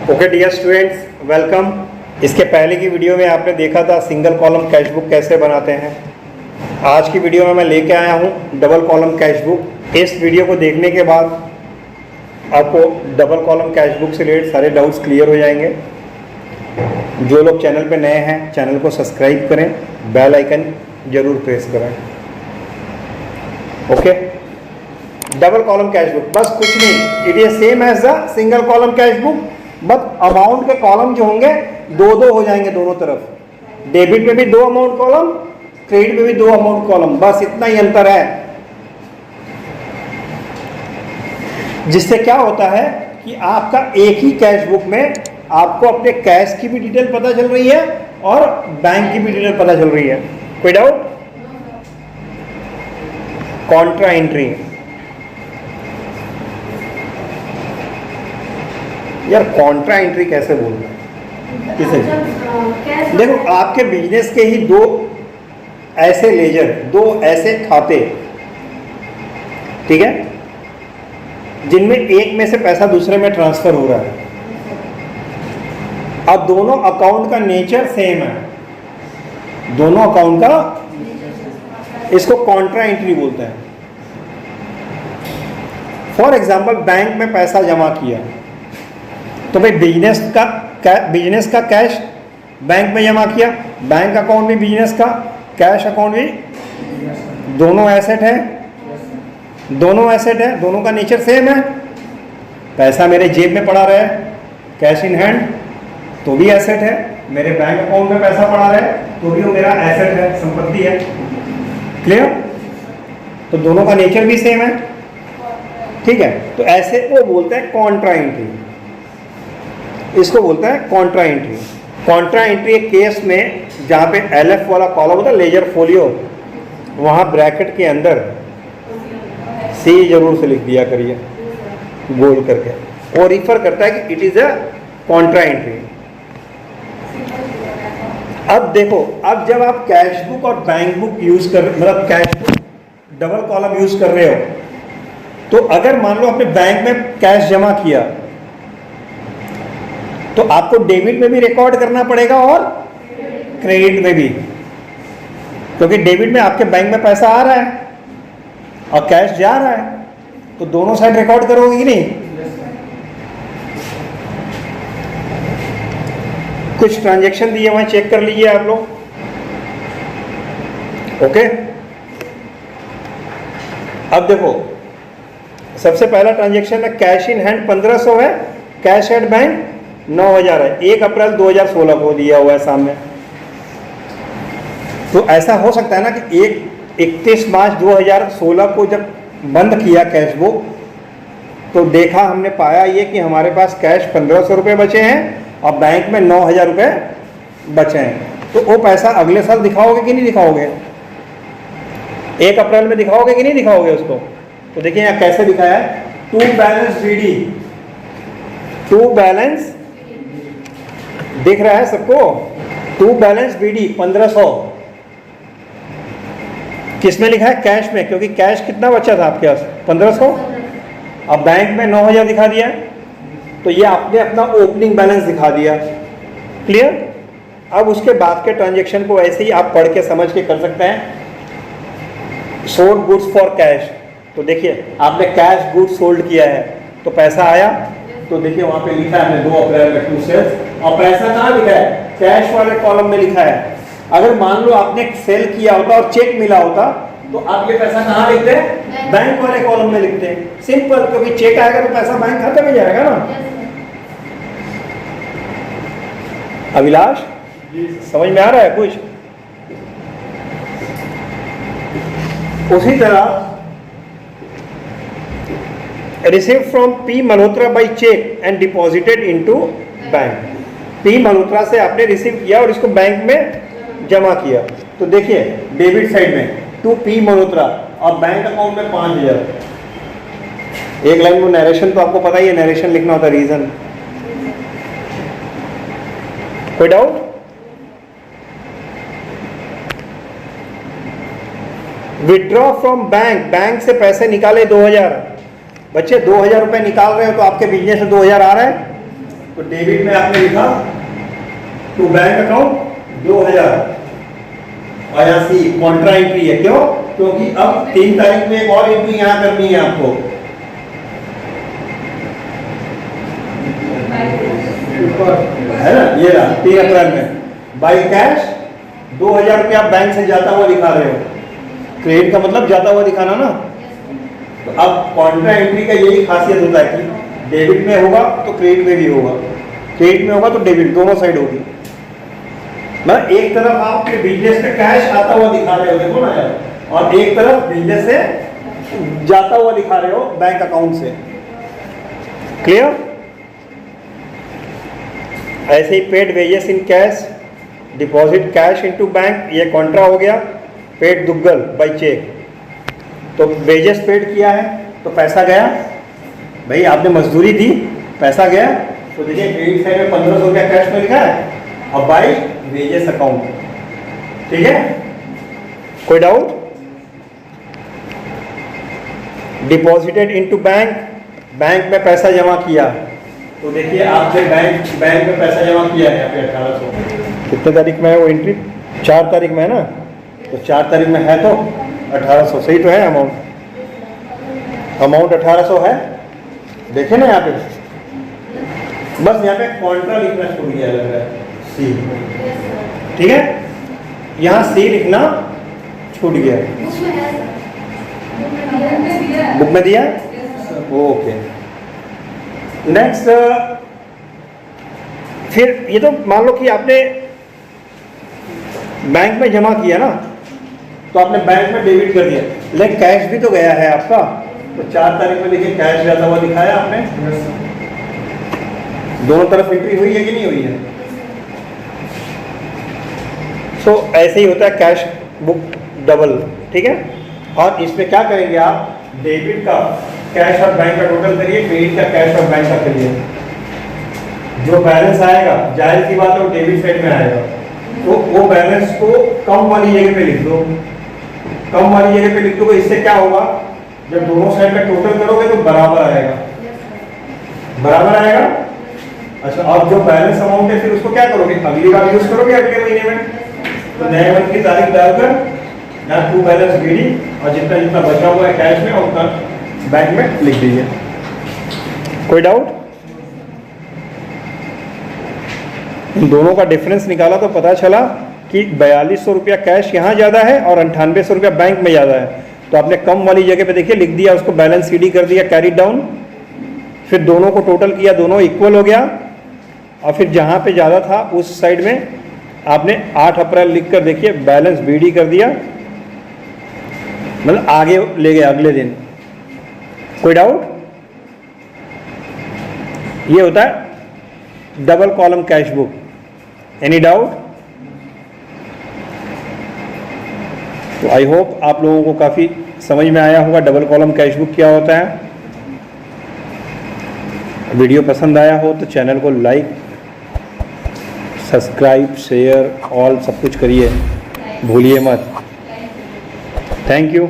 Okay dear students, welcome. इसके पहले की वीडियो में आपने देखा था सिंगल कॉलम कैश बुक कैसे बनाते हैं। आज की वीडियो में मैं लेके आया हूँ डबल कॉलम कैश बुक। इस वीडियो को देखने के बाद आपको डबल कॉलम कैश बुक से रिलेटेड सारे डाउट्स क्लियर हो जाएंगे। जो लोग चैनल पे नए हैं चैनल को सब्सक्राइब करें, बेल आइकन जरूर प्रेस करें। Okay, double column cash book बस कुछ नहीं, it is same as the single column cash book, but amount के कॉलम जो होंगे दो दो हो जाएंगे दोनों तरफ। डेबिट में भी दो अमाउंट कॉलम, क्रेडिट में भी दो अमाउंट कॉलम, बस इतना ही अंतर है। जिससे क्या होता है कि आपका एक ही कैश बुक में आपको अपने कैश की भी डिटेल पता चल रही है और बैंक की भी डिटेल पता चल रही है। कोई डाउट? कॉन्ट्रा एंट्री, यार कॉन्ट्रा एंट्री कैसे बोलना है किसे? देखो, आपके बिजनेस के ही दो ऐसे लेजर, दो ऐसे खाते, ठीक है, जिनमें एक में से पैसा दूसरे में ट्रांसफर हो रहा है। अब दोनों अकाउंट का नेचर सेम है, दोनों अकाउंट का, इसको कॉन्ट्रा एंट्री बोलते हैं। फॉर एग्जांपल, बैंक में पैसा जमा किया तो भाई बिजनेस का कैश बैंक में जमा किया, बैंक अकाउंट भी बिजनेस का, कैश अकाउंट भी, दोनों एसेट है, दोनों एसेट है, दोनों का नेचर सेम है। पैसा मेरे जेब में पड़ा रहे कैश इन हैंड तो भी एसेट है, मेरे बैंक अकाउंट में पैसा पड़ा रहे तो भी वो मेरा एसेट है, संपत्ति है। क्लियर? तो दोनों का नेचर भी सेम है, ठीक है। तो ऐसे वो बोलते हैं कॉन्ट्रा एंट्री, इसको बोलते हैं कॉन्ट्रा एंट्री। कॉन्ट्रा एंट्री एक केस में जहाँ पे एलएफ वाला कॉलम होता है, लेजर फोलियो, वहाँ ब्रैकेट के अंदर सी जरूर से लिख दिया करिए गोल करके, और रिफर करता है कि it is a Contra entry. अब देखो, अब जब आप कैश बुक और बैंक बुक यूज कर, मतलब cash book double column use कर रहे हो, तो अगर मान लो आपने बैंक में कैश जमा किया तो आपको डेबिट में भी रिकॉर्ड करना पड़ेगा और क्रेडिट में भी, क्योंकि डेबिट में आपके बैंक में पैसा आ रहा है और कैश जा रहा है, तो दोनों साइड रिकॉर्ड करोगे कि नहीं? कुछ ट्रांजैक्शन दिए वहां, चेक कर लीजिए आप लोग। ओके, अब देखो, सबसे पहला ट्रांजैक्शन है कैश इन हैंड 1500 है, कैश एट बैंक 9000 है, 1 अप्रैल 2016 को दिया हुआ है सामने। तो ऐसा हो सकता है ना कि 31 मार्च 2016 को जब बंद किया कैश बुक तो देखा, हमने पाया ये कि हमारे पास कैश 1500 रुपये बचे हैं और बैंक में 9000 रुपये बचे हैं। तो वो पैसा अगले साल दिखाओगे कि नहीं दिखाओगे? 1 अप्रैल में दिखाओगे कि नहीं दिखाओगे उसको? तो देखिए यहाँ कैसे दिखाया है, to balance BD, to balance दिख रहा है सबको, टू बैलेंस बीडी 1500 किसमें लिखा है? कैश में, क्योंकि कैश कितना बचा था आपके पास? 1500। अब बैंक में 9000 दिखा दिया, तो ये आपने अपना ओपनिंग बैलेंस दिखा दिया। क्लियर? अब उसके बाद के ट्रांजैक्शन को ऐसे ही आप पढ़ के समझ के कर सकते हैं। सोल्ड गुड्स फॉर कैश, तो देखिए आपने कैश गुड्स सोल्ड किया है तो पैसा आया, तो देखिए वहां पे लिखा है 2 अप्रैल में टू सेल्स, और पैसा कहाँ लिखा है? कैश वाले कॉलम में लिखा है। अगर मान लो आपने सेल किया होता और चेक मिला होता तो आप ये पैसा कहाँ लिखते हैं? बैंक वाले कॉलम में लिखते हैं। सिंपल, क्योंकि चेक आएगा तो पैसा बैंक खाते में जाएगा ना। अभिलाष, समझ में आ रहा है कुछ? उसी तरह receive from P Malhotra by cheque and deposited into bank. P Malhotra से आपने रिसीव किया और इसको बैंक में जमा किया, तो देखिए डेबिट साइड में टू पी मल्होत्रा और बैंक अकाउंट में 5000। एक लाइन में नरेशन तो आपको पता ही है, नरेशन लिखना होता है, रीजन। कोई doubt? Withdraw from bank, bank से पैसे निकाले 2000, बच्चे 2000 रुपए निकाल रहे हो तो आपके बिजनेस में 2000 आ रहा है, तो डेबिट में आपने लिखा टू बैंक अकाउंट 2000 और यहाँ सी कॉन्ट्रा एंट्री है। क्यों? क्योंकि अब 3 तारीख में एक और एंट्री यहाँ करनी है आपको। है ना, ये रहा 3 अप्रैल में बाई कैश 2000 रुपया आप बैंक से जाता हुआ दिखा रहे हो। क्रेडिट का मतलब जाता हुआ दिखाना ना। तो अब कॉन्ट्रा एंट्री का यही खासियत होता है कि डेबिट में होगा तो क्रेडिट में भी होगा, क्रेडिट में होगा तो डेबिट, दोनों साइड होगी। मतलब एक तरफ आप बिजनेस में कैश आता हुआ दिखा रहे हो, देखो ना यार, और एक तरफ बिजनेस से जाता हुआ दिखा रहे हो बैंक अकाउंट से। क्लियर? ऐसे ही paid wages in cash, deposit cash into bank, ये कॉन्ट्रा हो गया। पेड दुग्गल बाई चेक, तो वेजेस पेड किया है तो पैसा गया, भाई आपने मजदूरी दी, पैसा गया। तो देखिए क्रेडिट साइड में 1500 रुपया कैश में लिखा है, अब बाई वेजेस अकाउंट। ठीक है, कोई doubt? Deposited into bank, bank में पैसा जमा किया, तो देखिए आपने बैंक में पैसा जमा किया है यहाँ पे 1800। कितने तारीख में है वो एंट्री? 4 तारीख में है ना, तो 4 तारीख में है तो 1800 सही तो है। अमाउंट 1800 है, देखे ना यहाँ पे। बस यहाँ पे कॉन्ट्रा लिखना छूट गया लग रहा है, सी। ठीक है, यहाँ सी लिखना छूट गया। बुक में दिया? ओके। नेक्स्ट, फिर ये तो मान लो कि आपने बैंक में जमा किया ना, तो आपने बैंक में डेबिट कर दिया, लेकिन कैश भी तो गया है आपका। तो 4 तारीख में देखिए कैश जाता हुआ दिखाया आपने। दोनों तरफ एंट्री हुई है कि नहीं हुई है? सो ऐसे ही होता है कैश बुक डबल। ठीक है, और इसमें क्या करेंगे आप? डेबिट का कैश और बैंक का टोटल करिए, क्रेडिट का कैश और बैंक का करिए। जो बैलेंस आएगा, जाहिर सी बात है वो डेबिट साइड में आएगा, तो वो बैलेंस को कम वाली जगह पे लिख दो। कम वाली जगह पे लिख दो, तो इससे क्या होगा? जब दोनों साइड का टोटल करोगे तो बराबर आएगा, बराबर आएगा। अच्छा, अब जो बैलेंस अमाउंट है फिर उसको क्या करोगे? अगली बार यूज करोगे अगले महीने में। तो नए मंथ की तारीख डालकर यहाँ टू बैलेंस बीडी और जितना जितना बचा हुआ है कैश में और उतना बैंक में लिख दीजिए। कोई डाउट? इन दोनों का डिफरेंस निकाला तो पता चला कि 4200 रुपया कैश यहाँ ज़्यादा है और 9800 रुपया बैंक में ज़्यादा है। तो आपने कम वाली जगह पे देखिए लिख दिया, उसको बैलेंस सीडी कर दिया, कैरी डाउन। फिर दोनों को टोटल किया, दोनों इक्वल हो गया। और फिर जहाँ पे ज़्यादा था उस साइड में आपने 8 अप्रैल लिख कर देखिए बैलेंस बीडी कर दिया, मतलब आगे ले गए अगले दिन। कोई डाउट? ये होता है double column cash book. Any doubt? तो आई होप आप लोगों को काफ़ी समझ में आया होगा डबल कॉलम कैश बुक क्या होता है। वीडियो पसंद आया हो तो चैनल को लाइक, सब्सक्राइब, शेयर ऑल सब कुछ करिए, भूलिए मत। Thank you.